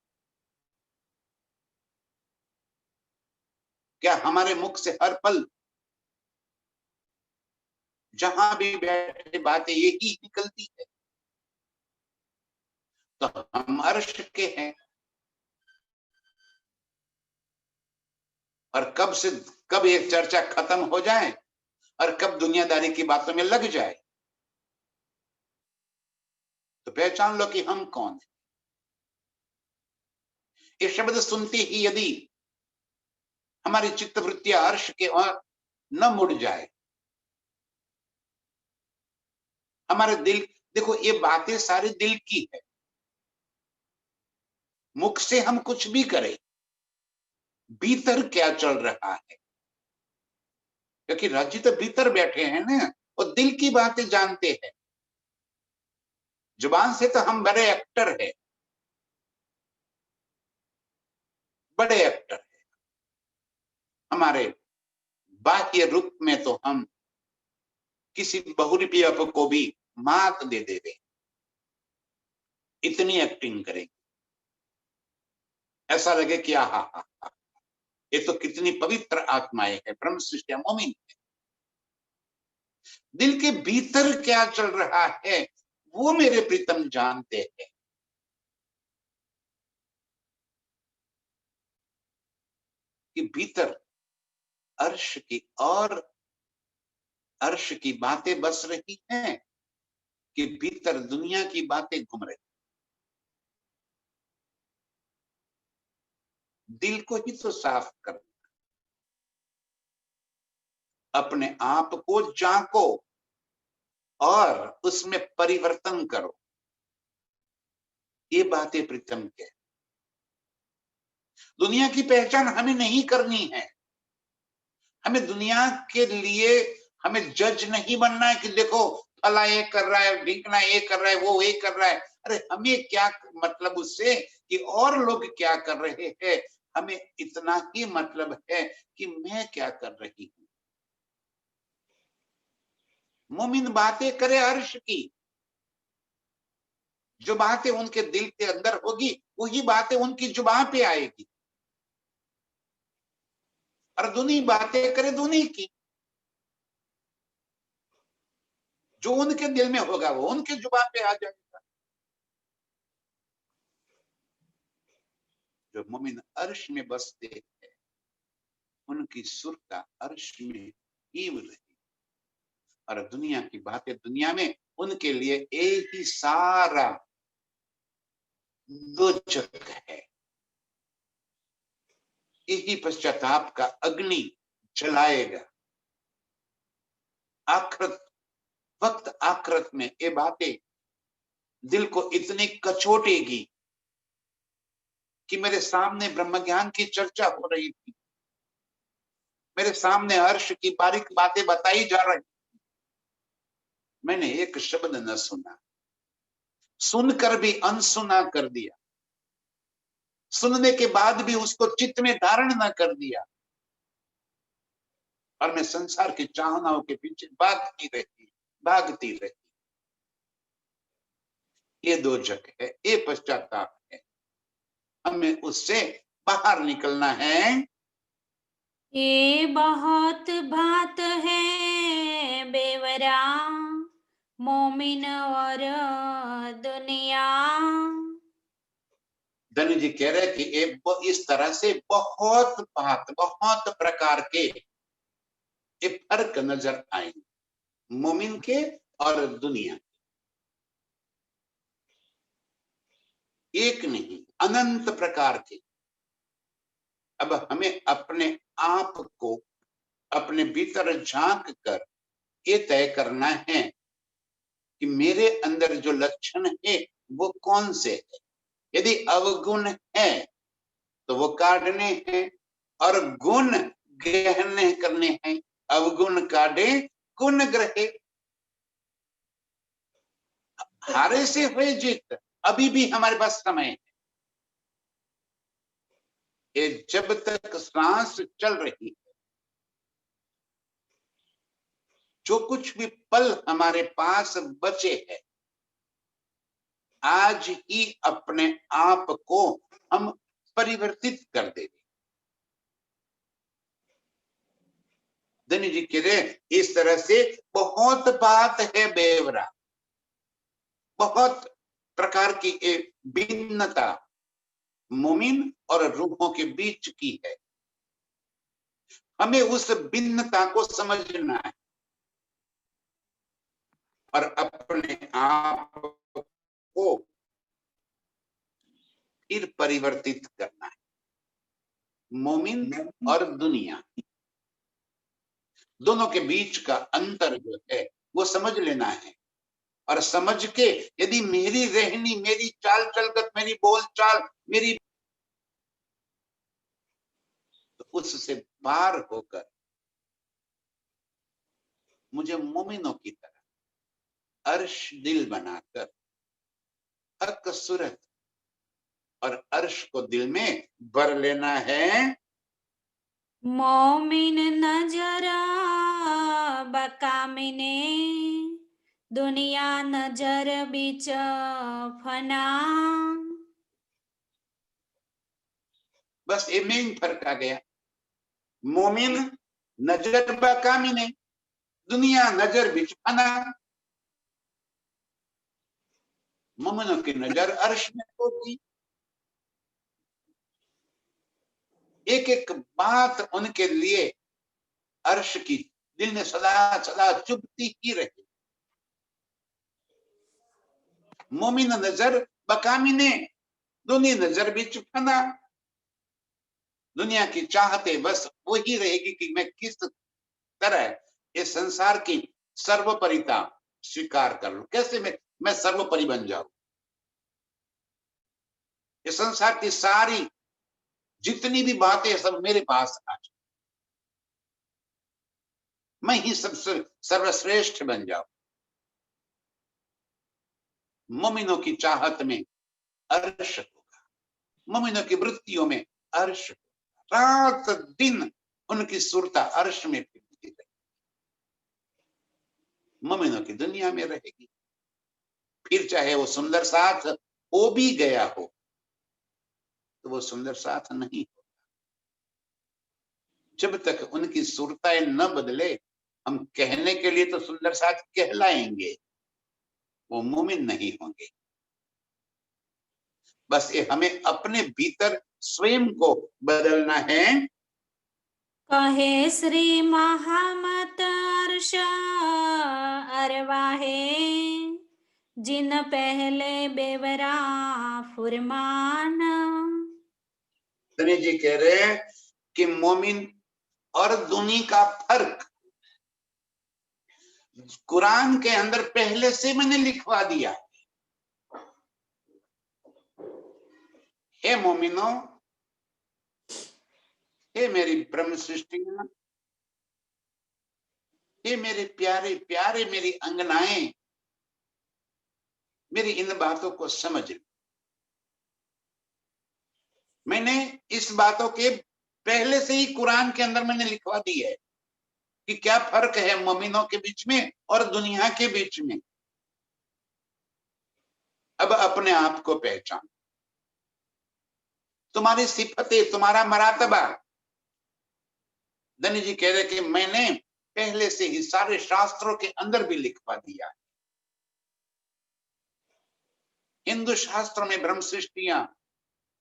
क्या हमारे मुख से हर पल जहां भी बैठे बातें यही निकलती है? तो हम अर्श के हैं। और कब ये चर्चा खत्म हो जाए और कब दुनियादारी की बातों में लग जाए, तो पहचान लो कि हम कौन है। ये शब्द सुनते ही यदि हमारी चित्तवृत्तियां अर्श के ओर न मुड़ जाए, हमारे दिल, देखो ये बातें सारी दिल की है। मुख से हम कुछ भी करें, भीतर क्या चल रहा है, क्योंकि राजी तो भीतर बैठे हैं ना, और दिल की बातें जानते हैं। जुबान से तो हम बड़े एक्टर है, बड़े एक्टर है। हमारे बाह्य रूप में तो हम किसी बहुरूपिया को भी मात दे देवे, इतनी एक्टिंग करेंगे, ऐसा लगे कि आहा हा हा, ये तो कितनी पवित्र आत्माएं है, ब्रह्म सृष्टि मोमिन है। दिल के भीतर क्या चल रहा है वो मेरे प्रीतम जानते हैं। कि भीतर अर्श की और अर्श की बातें बस रही हैं, कि भीतर दुनिया की बातें घूम रही। दिल को ही तो साफ कर, अपने आप को जांको और उसमें परिवर्तन करो। ये बातें प्रीतम के, दुनिया की पहचान हमें नहीं करनी है। हमें दुनिया के लिए हमें जज नहीं बनना है कि देखो फला ये कर रहा है, ढिंकना ये कर रहा है, वो ये कर रहा है। अरे हमें क्या मतलब उससे कि और लोग क्या कर रहे हैं, हमें इतना ही मतलब है कि मैं क्या कर रही हूं। मोमिन बातें करे अर्श की, जो बातें उनके दिल के अंदर होगी वही बातें उनकी जुबान पे आएगी, और दुनी बातें करे दुनी की, जो उनके दिल में होगा वो उनके जुबान पे आ जाएगा। जो मोमिन अर्श में बसते हैं उनकी सुर का अर्श में ईव रही, और दुनिया की बातें दुनिया में उनके लिए एक ही सारा दोजक है। यही पश्चाताप का अग्नि जलाएगा। आखरत वक्त आखरत में ये बातें दिल को इतनी कचोटेगी कि मेरे सामने ब्रह्म ज्ञान की चर्चा हो रही थी, मेरे सामने अर्श की बारीक बातें बताई जा रही, मैंने एक शब्द न सुना, सुनकर भी अनसुना कर दिया, सुनने के बाद भी उसको चित्त में धारण न कर दिया, और मैं संसार की चाहनाओं के पीछे भागती रही। ये दोजक है, ये पश्चाताप है। हमें उससे बाहर निकलना है। ये बहुत बात है बेवरा, मोमिन और दुनिया। धनी जी कह रहे कि इस तरह से बहुत बात, बहुत प्रकार के ये फर्क नजर आएंगे, मोमिन के और दुनिया, एक नहीं अनंत प्रकार के। अब हमें अपने आप को अपने भीतर झांक कर ये तय करना है कि मेरे अंदर जो लक्षण है वो कौन से है। यदि अवगुण है तो वो काटने हैं, और गुण ग्रहण करने हैं। अवगुण काटे गुण ग्रहे, हारे से हुए जीत, अभी भी हमारे पास समय है। ये जब तक सांस चल रही है, जो कुछ भी पल हमारे पास बचे हैं, आज ही अपने आप को हम परिवर्तित कर देंगे। धनी जी कह रहे इस तरह से बहुत बात है बेवरा, बहुत प्रकार की एक भिन्नता मोमिन और रूहों के बीच की है। हमें उस भिन्नता को समझना है और अपने आप को फिर परिवर्तित करना है। मोमिन और दुनिया दोनों के बीच का अंतर जो है वो समझ लेना है, और समझ के यदि मेरी रहनी, मेरी चाल चलगत, मेरी बोल चाल, मेरी उससे पार होकर मुझे मोमिनों की तरह अर्श दिल बनाकर हक सूरत और अर्श को दिल में भर लेना है। मोमिन नजरा बकामिने दुनिया नजर बीच फना। बस ये मेन फर्क आ गया। मोमिन नजर बकामिने दुनिया नजर बिच फना। मोमिनों की नजर अर्श में होगी। एक एक बात उनके लिए अर्श की दिल में सदा सदा चुभती ही रहे। मोमिन नजर बकामिने दुनिया नजर बिच फना। दुनिया की चाहते बस वही रहेगी कि मैं किस तरह इस संसार की सर्वोपरिता स्वीकार कर लूं, कैसे मैं सर्वोपरि बन जाऊं। इस संसार की सारी जितनी भी बातें सब मेरे पास आ जाए, मैं ही सबसे सर्वश्रेष्ठ बन जाऊं। मोमिनों की चाहत में अर्श होगा, मोमिनों की वृत्तियों में अर्श होगा। रात दिन उनकी सुरता अर्श में फिरती रहेगी, मोमिनों की दुनिया में रहेगी। फिर चाहे वो सुंदर साथ हो भी गया हो तो वो सुंदर साथ नहीं हो। जब तक उनकी सुरताएं न बदले हम कहने के लिए तो सुंदर साथ कहलाएंगे, वो मोमिन नहीं होंगे। बस ये हमें अपने भीतर स्वयं को बदलना है। कहे श्री महामत अर्श अरवाहे जिन पहले बेवरा फुरमान। धनी जी कह रहे हैं कि मोमिन और दुनी का फर्क कुरान के अंदर पहले से मैंने लिखवा दिया। हे मोमिनो, हे मेरी ब्रह्म सृष्टियां, हे मेरे प्यारे प्यारे मेरी अंगनाएं, मेरी इन बातों को समझ। मैंने इस बातों के पहले से ही कुरान के अंदर मैंने लिखवा दी है कि क्या फर्क है मोमिनों के बीच में और दुनिया के बीच में। अब अपने आप को पहचान, तुम्हारी सिफतें, तुम्हारा मरातबा। धनी जी कह रहे कि मैंने पहले से ही सारे शास्त्रों के अंदर भी लिखवा दिया। हिंदू शास्त्रों में ब्रह्म सृष्टियां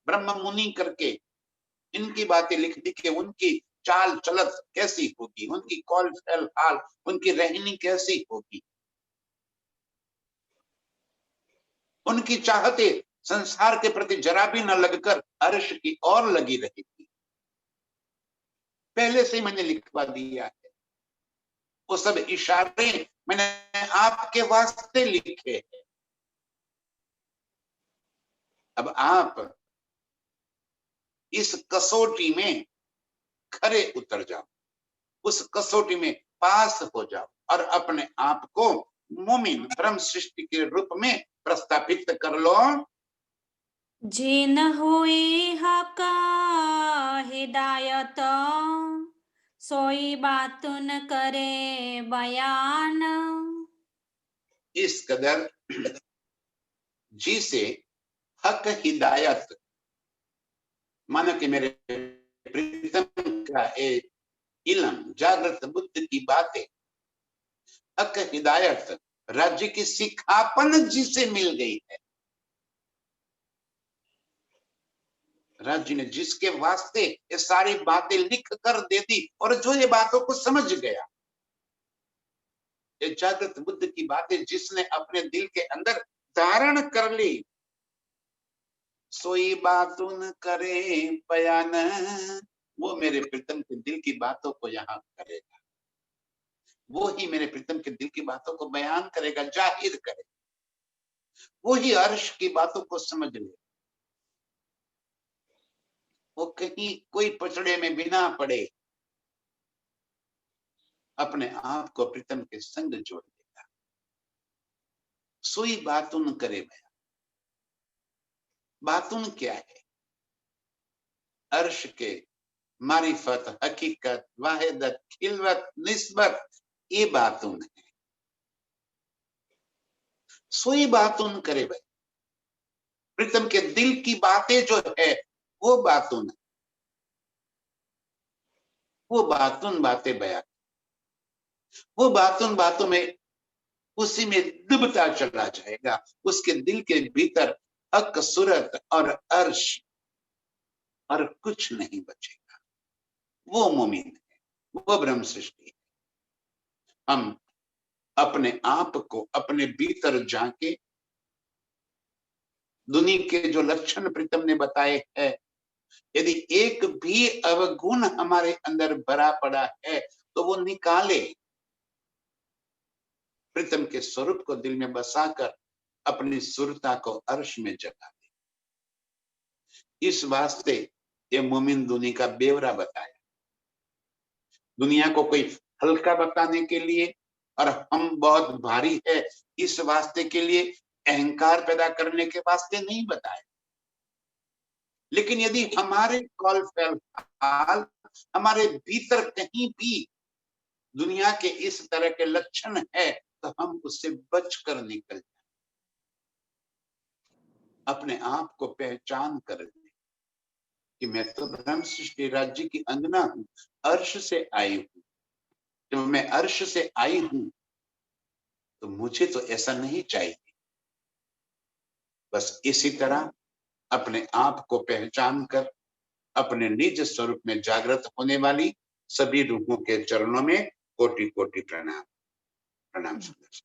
ब्रह्म मुनि करके इनकी बातें लिख दी कि उनकी चाल चलत कैसी होगी, उनकी कौल चल हाल, उनकी रहनी कैसी होगी। उनकी चाहते संसार के प्रति जरा भी न लगकर अर्श की ओर लगी रहेगी। पहले से मैंने लिखवा दिया है। वो सब इशारे मैंने आपके वास्ते लिखे हैं। अब आप इस कसौटी में खरे उतर जाओ, उस कसौटी में पास हो जाओ और अपने आप को मोमिन ब्रह्म सृष्टि के रूप में प्रस्थापित कर लो। जिन हुई हक हिदायत सोई बातुन करे बयान। इस कदर जिसे हक हिदायत, मानो कि मेरे प्रीतम का एक इल्म, जागृत बुद्ध की बातें, हक हिदायत, राज्य की सिखापन जिसे मिल गई है, राज्य ने जिसके वास्ते ये सारी बातें लिख कर दे दी और जो ये बातों को समझ गया, ये जागृत बुद्ध की बातें जिसने अपने दिल के अंदर धारण कर ली, सोई बातुन करे बयान, वो मेरे प्रीतम के दिल की बातों को यहाँ करेगा। वो ही मेरे प्रीतम के दिल की बातों को बयान करेगा, जाहिर करेगा। वो ही अर्श की बातों को समझ ले। वो कहीं कोई पचड़े में बिना पड़े अपने आप को प्रीतम के संग जोड़ देगा। सोई बातुन करे बयान। बातुन क्या है? अर्श के मारिफत, हकीकत, वाहिदत, खिलवत, निस्बत, ये बातुन है। सोई बातुन करे बयान। प्रीतम के दिल की बातें जो है वो बातुन है। वो बातुन बातें बयान, वो बातुन बातों में उसी में डूबता चला जाएगा। उसके दिल के भीतर हक, सूरत और अर्श और कुछ नहीं बचेगा। वो मोमिन है, वो ब्रह्म सृष्टि है। हम अपने आप को अपने भीतर झांके, दुनिया के जो लक्षण प्रीतम ने बताए हैं, यदि एक भी अवगुण हमारे अंदर भरा पड़ा है तो वो निकाले, प्रीतम के स्वरूप को दिल में बसाकर अपनी सुरता को अर्श में जगा दे। इस वास्ते ये मोमिन दुनिया का बेवरा बताया। दुनिया को कोई हल्का बताने के लिए और हम बहुत भारी है इस वास्ते के लिए, अहंकार पैदा करने के वास्ते नहीं बताया। लेकिन यदि हमारे कॉल हाल हमारे भीतर कहीं भी दुनिया के इस तरह के लक्षण है तो हम उससे बचकर निकल जाए, अपने आप को पहचान कर ले कि मैं तो ब्रह्म सृष्टि राज्य की अंगना हूं, अर्श से आई हूं। जब मैं अर्श से आई हूं तो मुझे तो ऐसा नहीं चाहिए। बस इसी तरह अपने आप को पहचान कर अपने निज स्वरूप में जागृत होने वाली सभी रूहों के चरणों में कोटि कोटि प्रणाम। प्रणाम सुंदर।